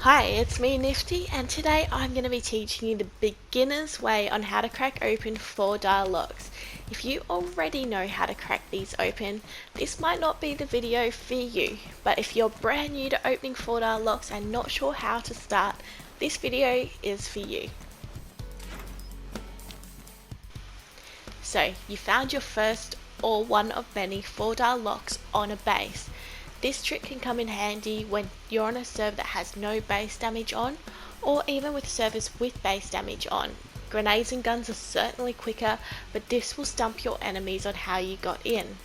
Hi, it's me Nifty, and today I'm going to be teaching you the beginner's way on how to crack open 4-dial locks. If you already know how to crack these open, this might not be the video for you, but if you're brand new to opening 4-dial locks and not sure how to start, this video is for you. So, you found your first or one of many 4-dial locks on a base. This trick can come in handy when you're on a server that has no base damage on, or even with servers with base damage on. Grenades and guns are certainly quicker, but this will stump your enemies on how you got in.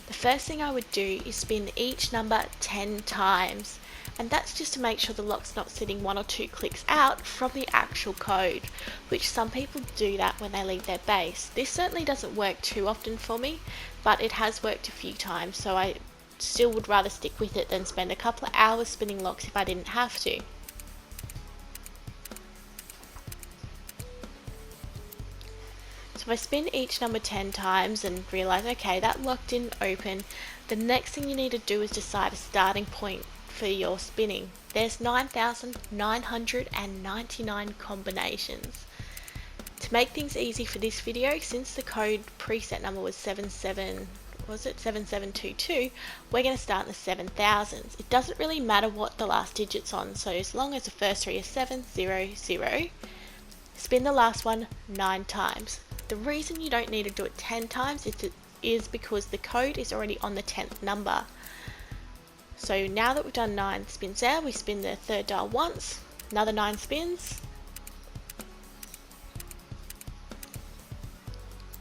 The first thing I would do is spin each number 10 times, and that's just to make sure the lock's not sitting 1 or 2 clicks out from the actual code, which some people do that when they leave their base. This certainly doesn't work too often for me, but it has worked a few times, so I still would rather stick with it than spend a couple of hours spinning locks if I didn't have to. So if I spin each number 10 times and realise, okay, that lock didn't open, the next thing you need to do is decide a starting point for your spinning. There's 9,999 combinations. To make things easy for this video, since the code preset number was 7722, we're going to start in the 7000s. It doesn't really matter what the last digit's on, so as long as the first 3 is 700, spin the last one 9 times. The reason you don't need to do it 10 times is because the code is already on the 10th number. So now that we've done 9 spins there, we spin the third dial once, another 9 spins.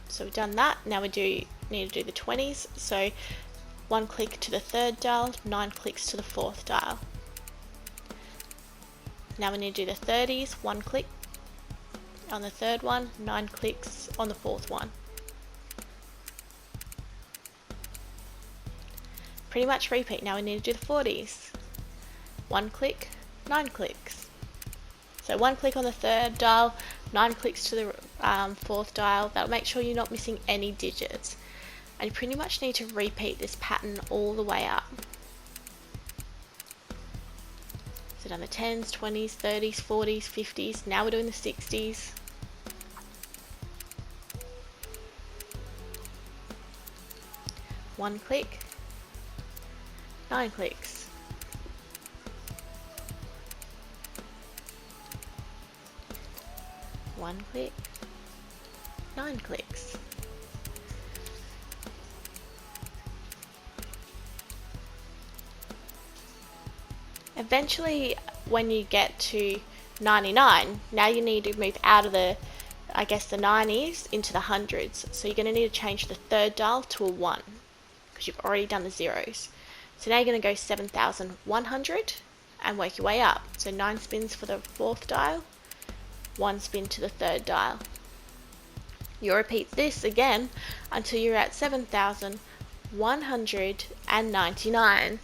So we've done that. Now we need to do the 20s, so 1 click to the third dial, 9 clicks to the fourth dial. Now we need to do the 30s, 1 click on the third one, 9 clicks on the fourth one. Pretty much repeat. Now we need to do the 40s, 1 click, 9 clicks. So 1 click on the third dial, 9 clicks to the fourth dial. That'll make sure you're not missing any digits. And you pretty much need to repeat this pattern all the way up. So done the 10s, 20s, 30s, 40s, 50s. Now we're doing the 60s. One click, 9 clicks. One click, 9 clicks. Eventually, when you get to 99, now you need to move out of the 90s into the hundreds. So you're going to need to change the third dial to a 1 because you've already done the zeros. So now you're going to go 7,100 and work your way up. So 9 spins for the fourth dial, 1 spin to the third dial. You'll repeat this again until you're at 7,199.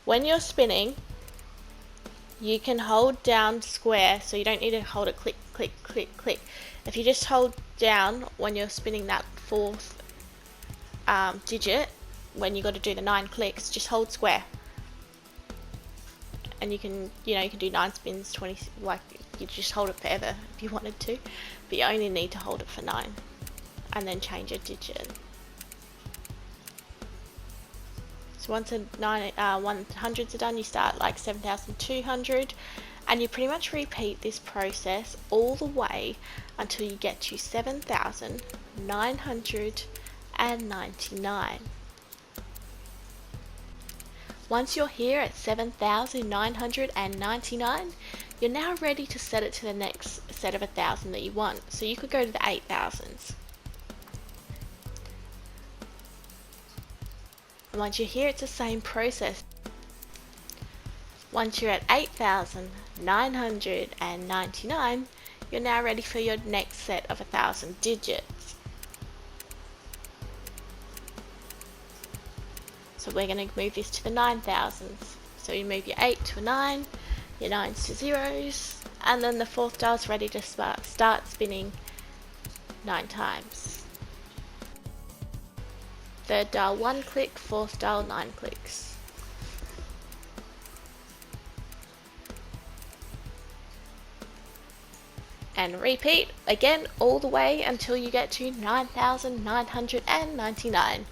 When you're spinning, you can hold down square, so you don't need to hold it click, click, click, click. If you just hold down when you're spinning that fourth digit, when you got to do the 9 clicks, just hold square. And you can do 9 spins, 20, like you just hold it forever if you wanted to, but you only need to hold it for 9 and then change a digit. So once the 100s are done, you start like 7,200, and you pretty much repeat this process all the way until you get to 7,999. Once you're here at 7,999, you're now ready to set it to the next set of 1,000 that you want. So you could go to the 8,000s. And once you're here, it's the same process. Once you're at 8,999, you're now ready for your next set of 1,000 digits. So we're going to move this to the 9,000s. So you move your 8 to a 9, your 9s to and then the fourth dial's ready to start spinning 9 times. third dial 1 click, fourth dial 9 clicks. And repeat again all the way until you get to 9,999.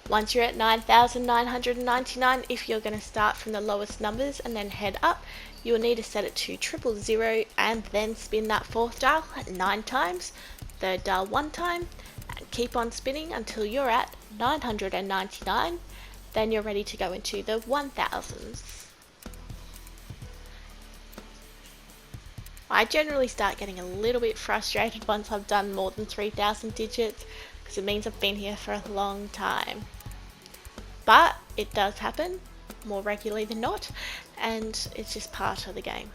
Once you're at 9,999, if you're going to start from the lowest numbers and then head up, you'll need to set it to 000 and then spin that fourth dial 9 times, third dial 1 time, and keep on spinning until you're at 999. Then you're ready to go into the 1000s. I generally start getting a little bit frustrated once I've done more than 3,000 digits because it means I've been here for a long time. But it does happen more regularly than not, and it's just part of the game.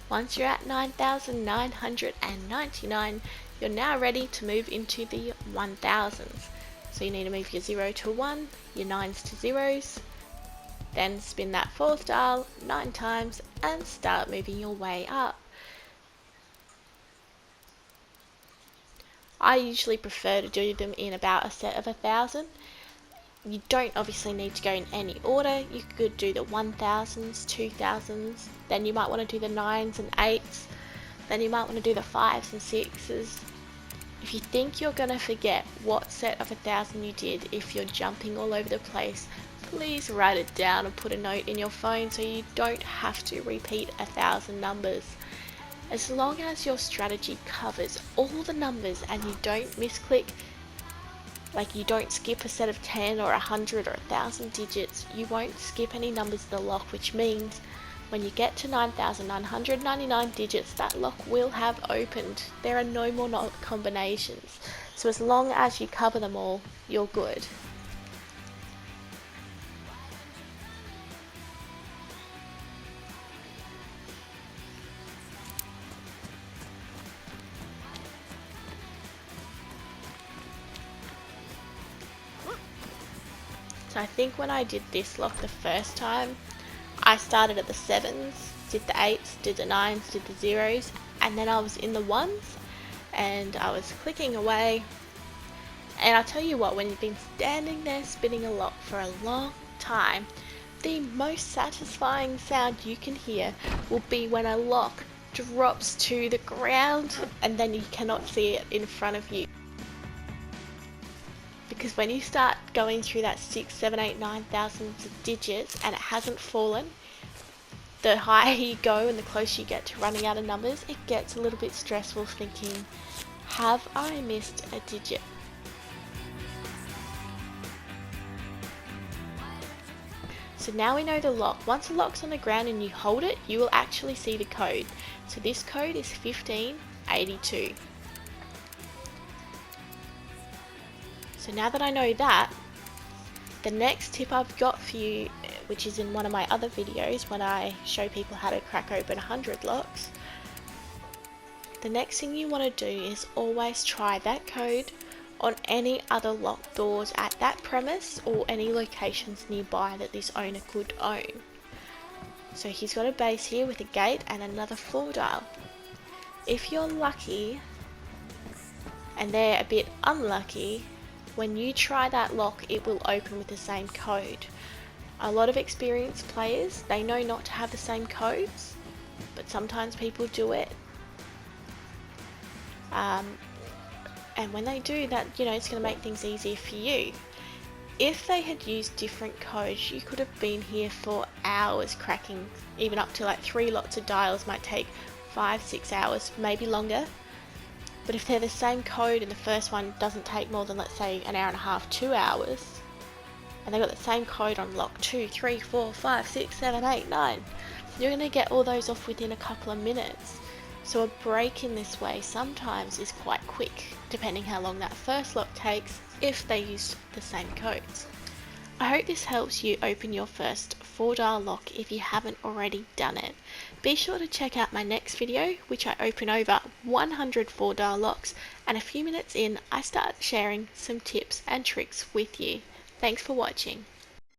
Once you're at 9,999, you're now ready to move into the 1000s. So you need to move your 0 to 1, your 9s to 0s, then spin that fourth dial 9 times and start moving your way up. I usually prefer to do them in about a set of 1,000. You don't obviously need to go in any order. You could do the 1,000s, 2,000s, then you might want to do the 9s and 8s, then you might want to do the 5s and 6s. If you think you're going to forget what set of 1,000 you did if you're jumping all over the place, please write it down and put a note in your phone so you don't have to repeat 1,000 numbers. As long as your strategy covers all the numbers and you don't misclick, like you don't skip a set of 10 or 100 or 1,000 digits, you won't skip any numbers in the lock, which means when you get to 9,999 digits, that lock will have opened. There are no more combinations. So as long as you cover them all, you're good. So I think when I did this lock the first time, I started at the 7s, did the 8s, did the 9s, did the 0s, and then I was in the 1s, and I was clicking away. And I'll tell you what, when you've been standing there spinning a lock for a long time, the most satisfying sound you can hear will be when a lock drops to the ground and then you cannot see it in front of you. Because when you start going through that 6, 7, 8, 9,000 digits and it hasn't fallen, the higher you go and the closer you get to running out of numbers, it gets a little bit stressful thinking, have I missed a digit? So now we know the lock. Once the lock's on the ground and you hold it, you will actually see the code. So this code is 1582. So now that I know that, the next tip I've got for you, which is in one of my other videos when I show people how to crack open 100 locks, the next thing you want to do is always try that code on any other locked doors at that premise or any locations nearby that this owner could own. So he's got a base here with a gate and another floor dial. If you're lucky and they're a bit unlucky, when you try that lock, it will open with the same code. A lot of experienced players, they know not to have the same codes, but sometimes people do it. And when they do that, it's going to make things easier for you. If they had used different codes, you could have been here for hours cracking, even up to like 3 lots of dials might take 5-6 hours, maybe longer. But if they're the same code and the first one doesn't take more than, let's say, an hour and a half, 2 hours, and they've got the same code on lock 2, 3, 4, 5, 6, 7, 8, 9, you're going to get all those off within a couple of minutes. So a break in this way sometimes is quite quick, depending how long that first lock takes if they use the same codes. I hope this helps you open your first 4-dial lock if you haven't already done it. Be sure to check out my next video, which I open over 100 4-dial locks, and a few minutes in I start sharing some tips and tricks with you. Thanks for watching.